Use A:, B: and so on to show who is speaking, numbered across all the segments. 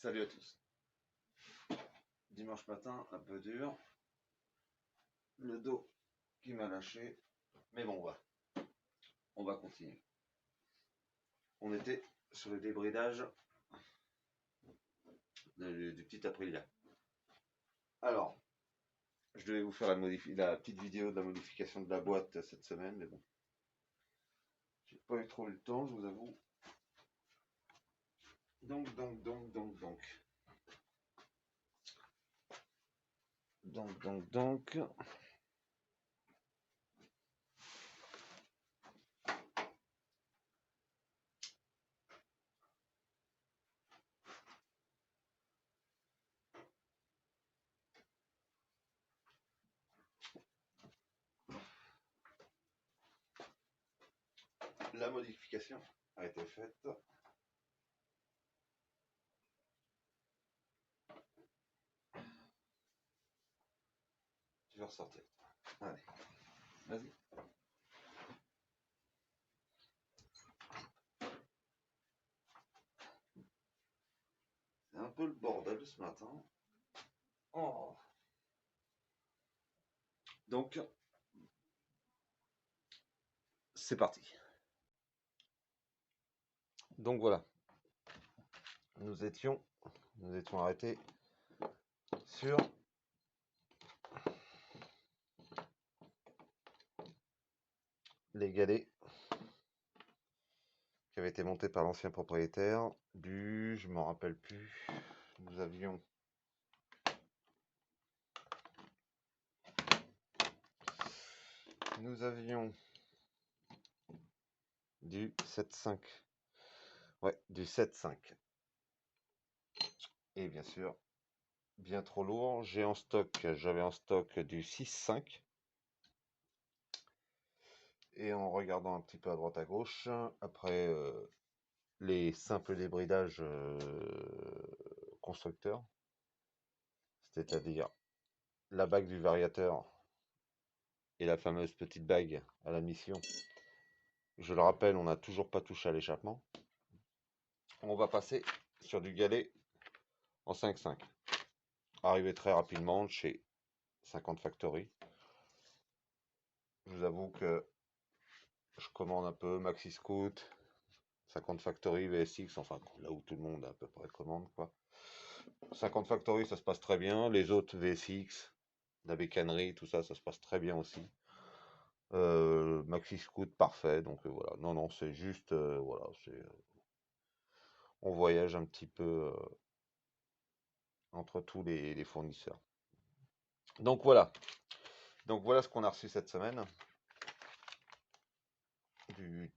A: Salut à tous. Dimanche matin, un peu dur. Le dos qui m'a lâché. Mais bon, on va continuer. On était sur le débridage du petit Aprilia. Alors, je devais vous faire la petite vidéo de la modification de la boîte cette semaine, mais bon. J'ai pas eu trop le temps, je vous avoue. Donc. La modification a été faite. Tu vas ressortir. Allez, vas-y. C'est un peu le bordel ce matin. Oh. Donc, c'est parti. Donc voilà, nous étions arrêtés sur les galets qui avaient été montés par l'ancien propriétaire je m'en rappelle plus, nous avions du 7.5, ouais, du 7.5, et bien sûr, bien trop lourd. J'avais en stock du 6.5, et en regardant un petit peu à droite à gauche, après les simples débridages constructeurs, c'est-à-dire la bague du variateur et la fameuse petite bague à la mission. Je le rappelle, on n'a toujours pas touché à l'échappement. On va passer sur du galet en 5.5. Arrivé très rapidement chez 50 Factory. Je vous avoue que je commande un peu Maxi Scoot, 50 Factory, VSX, enfin là où tout le monde à peu près commande quoi. 50 Factory, ça se passe très bien. Les autres VSX, la bécannerie, tout ça, ça se passe très bien aussi. Maxi Scoot, parfait. Donc voilà. Non, c'est juste, voilà, on voyage un petit peu entre tous les fournisseurs. Donc voilà ce qu'on a reçu cette semaine du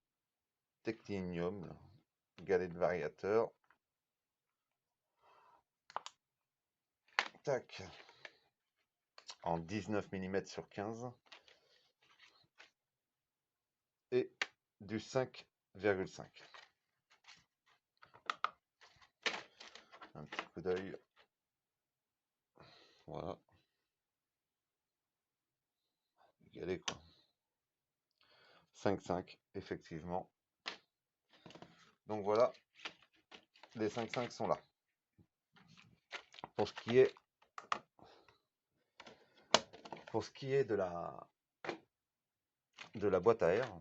A: Techninium, galet de variateur. Tac, en 19 mm sur 15 et du 5,5. Un petit coup d'œil. Voilà. Galet quoi. 5,5 effectivement. Donc voilà, les 5,5 sont là. Pour ce qui est de la boîte à air,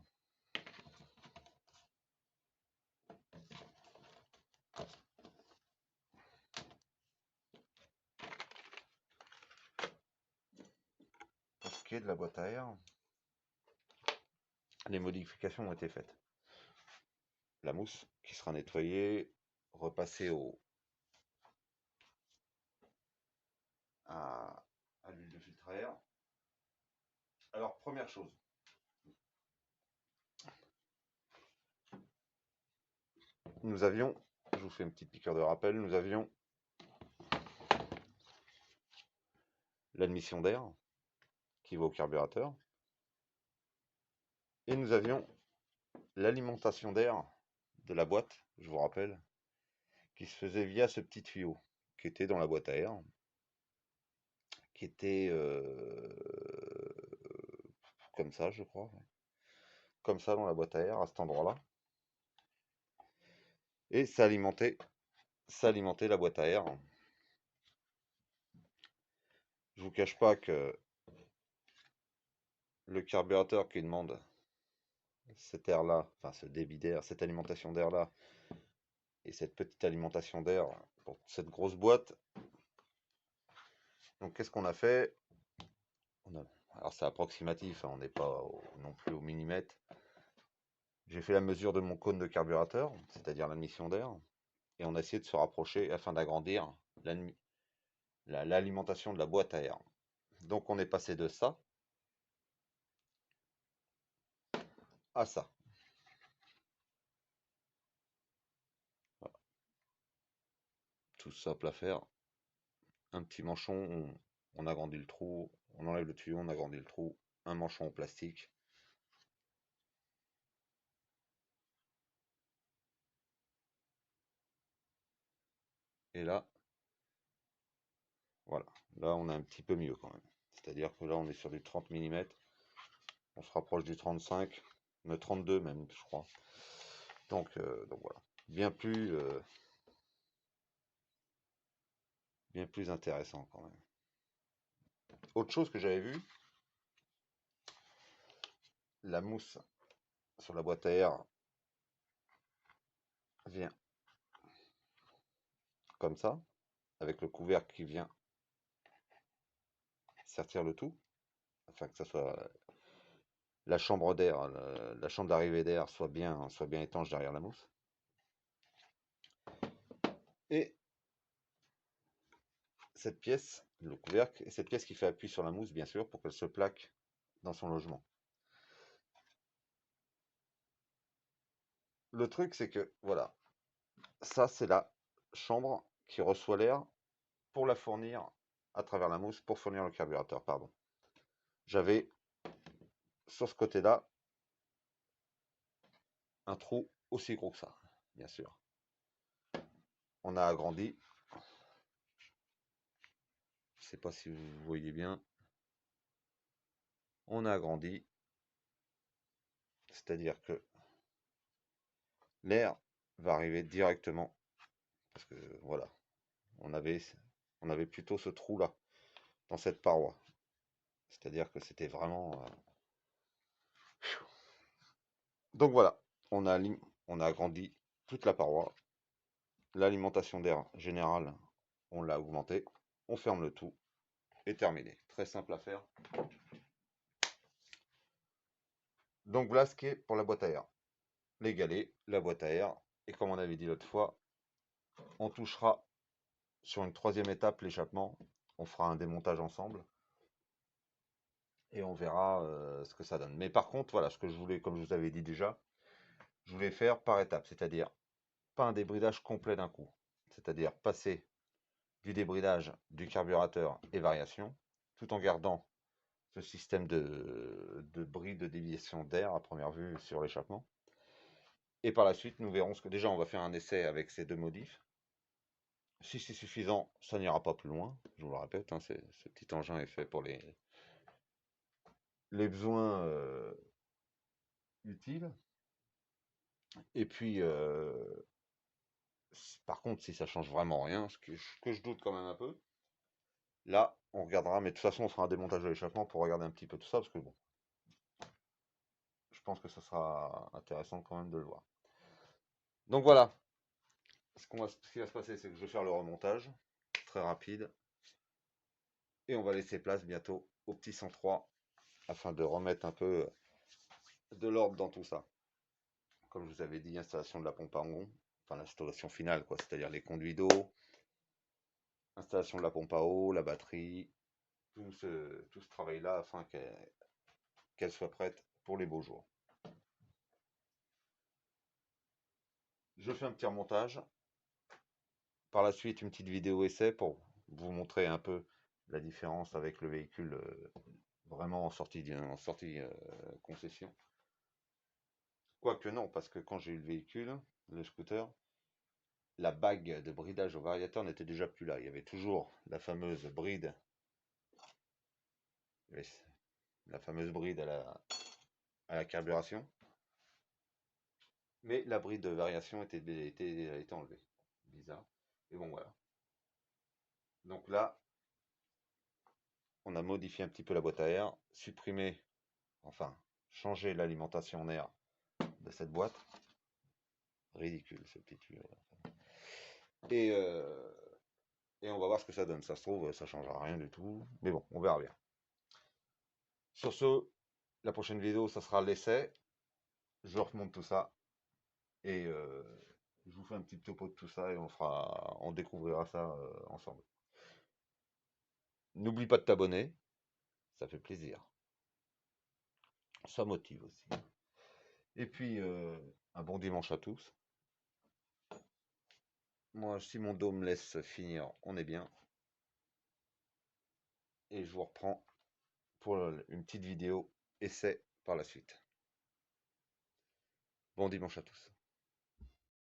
A: les modifications ont été faites. La mousse qui sera nettoyée, repassée à l'huile de filtre à air. Alors, première chose, nous avions, je vous fais une petite piqûre de rappel, nous avions l'admission d'air qui va au carburateur, et nous avions l'alimentation d'air de la boîte, je vous rappelle, qui se faisait via ce petit tuyau qui était dans la boîte à air, qui était comme ça, je crois, comme ça dans la boîte à air, à cet endroit-là, et ça alimentait s'alimenter la boîte à air. Je vous cache pas que le carburateur qui demande cet air-là, enfin ce débit d'air, cette alimentation d'air-là, et cette petite alimentation d'air pour cette grosse boîte. Donc qu'est-ce qu'on a fait? Alors c'est approximatif, hein, on n'est pas non plus au millimètre. J'ai fait la mesure de mon cône de carburateur, c'est-à-dire l'admission d'air, et on a essayé de se rapprocher afin d'agrandir l'alimentation de la boîte à air. Donc on est passé de ça à ça. Voilà. Tout simple à faire. Un petit manchon, on agrandit le trou, on enlève le tuyau, on agrandit le trou, un manchon en plastique. Et là, voilà, là on est un petit peu mieux quand même. C'est-à-dire que là on est sur du 30 mm, on se rapproche du 35, le 32 même, je crois. Donc voilà, bien plus intéressant quand même. Autre chose que j'avais vu, la mousse sur la boîte à air vient comme ça, avec le couvercle qui vient sertir le tout, afin que ça soit la chambre d'air, la chambre d'arrivée d'air soit bien étanche derrière la mousse. Et cette pièce, le couvercle, et cette pièce qui fait appui sur la mousse, bien sûr, pour qu'elle se plaque dans son logement. Le truc, c'est que, voilà, ça, c'est la chambre qui reçoit l'air pour la fournir à travers la mousse, pour fournir le carburateur, pardon. J'avais, sur ce côté-là, un trou aussi gros que ça, bien sûr. On a agrandi. Je ne sais pas si vous voyez bien. On a agrandi. C'est-à-dire que l'air va arriver directement. Parce que, voilà, on avait plutôt ce trou-là, dans cette paroi. C'est-à-dire que c'était vraiment... Donc voilà, on a agrandi toute la paroi. L'alimentation d'air générale, on l'a augmentée. On ferme le tout et terminé. Très simple à faire. Donc voilà ce qui est pour la boîte à air. Les galets, la boîte à air. Et comme on avait dit l'autre fois, on touchera sur une troisième étape l'échappement. On fera un démontage ensemble. Et on verra ce que ça donne. Mais par contre, voilà, ce que je voulais, comme je vous avais dit déjà, je voulais faire par étapes. C'est-à-dire pas un débridage complet d'un coup. C'est-à-dire passer du débridage du carburateur et variation, tout en gardant ce système de bride de déviation d'air à première vue sur l'échappement. Et par la suite, nous verrons ce que déjà on va faire un essai avec ces deux modifs. Si c'est suffisant, ça n'ira pas plus loin. Je vous le répète, hein, ce petit engin est fait pour les besoins utiles. Et puis, par contre, si ça change vraiment rien, que je doute quand même un peu, là, on regardera, mais de toute façon, on fera un démontage de l'échappement pour regarder un petit peu tout ça, parce que bon, je pense que ça sera intéressant quand même de le voir. Donc voilà, ce qui va se passer, c'est que je vais faire le remontage, très rapide, et on va laisser place bientôt au petit 103, afin de remettre un peu de l'ordre dans tout ça. Comme je vous avais dit, installation de la pompe à rond, enfin l'installation finale, quoi, c'est-à-dire les conduits d'eau, installation de la pompe à eau, la batterie, tout ce travail-là afin qu'elle soit prête pour les beaux jours. Je fais un petit remontage. Par la suite, une petite vidéo essai pour vous montrer un peu la différence avec le véhicule vraiment en sortie concession. Quoique non, parce que quand j'ai eu le véhicule, le scooter, la bague de bridage au variateur n'était déjà plus là. Il y avait toujours la fameuse bride, la fameuse bride à la carburation, mais la bride de variation était enlevée. Bizarre. Et bon, voilà. Donc là, on a modifié un petit peu la boîte à air, supprimé, enfin, changé l'alimentation en air de cette boîte. Ridicule ce petit tuyau. Et, euh, et on va voir ce que ça donne. Ça se trouve, ça changera rien du tout. Mais bon, on verra bien. Sur ce, la prochaine vidéo, ça sera l'essai. Je remonte tout ça. Et je vous fais un petit topo de tout ça et on découvrira ça ensemble. N'oublie pas de t'abonner, ça fait plaisir. Ça motive aussi. Et puis, un bon dimanche à tous. Moi, si mon dos me laisse finir, on est bien. Et je vous reprends pour une petite vidéo essai par la suite. Bon dimanche à tous.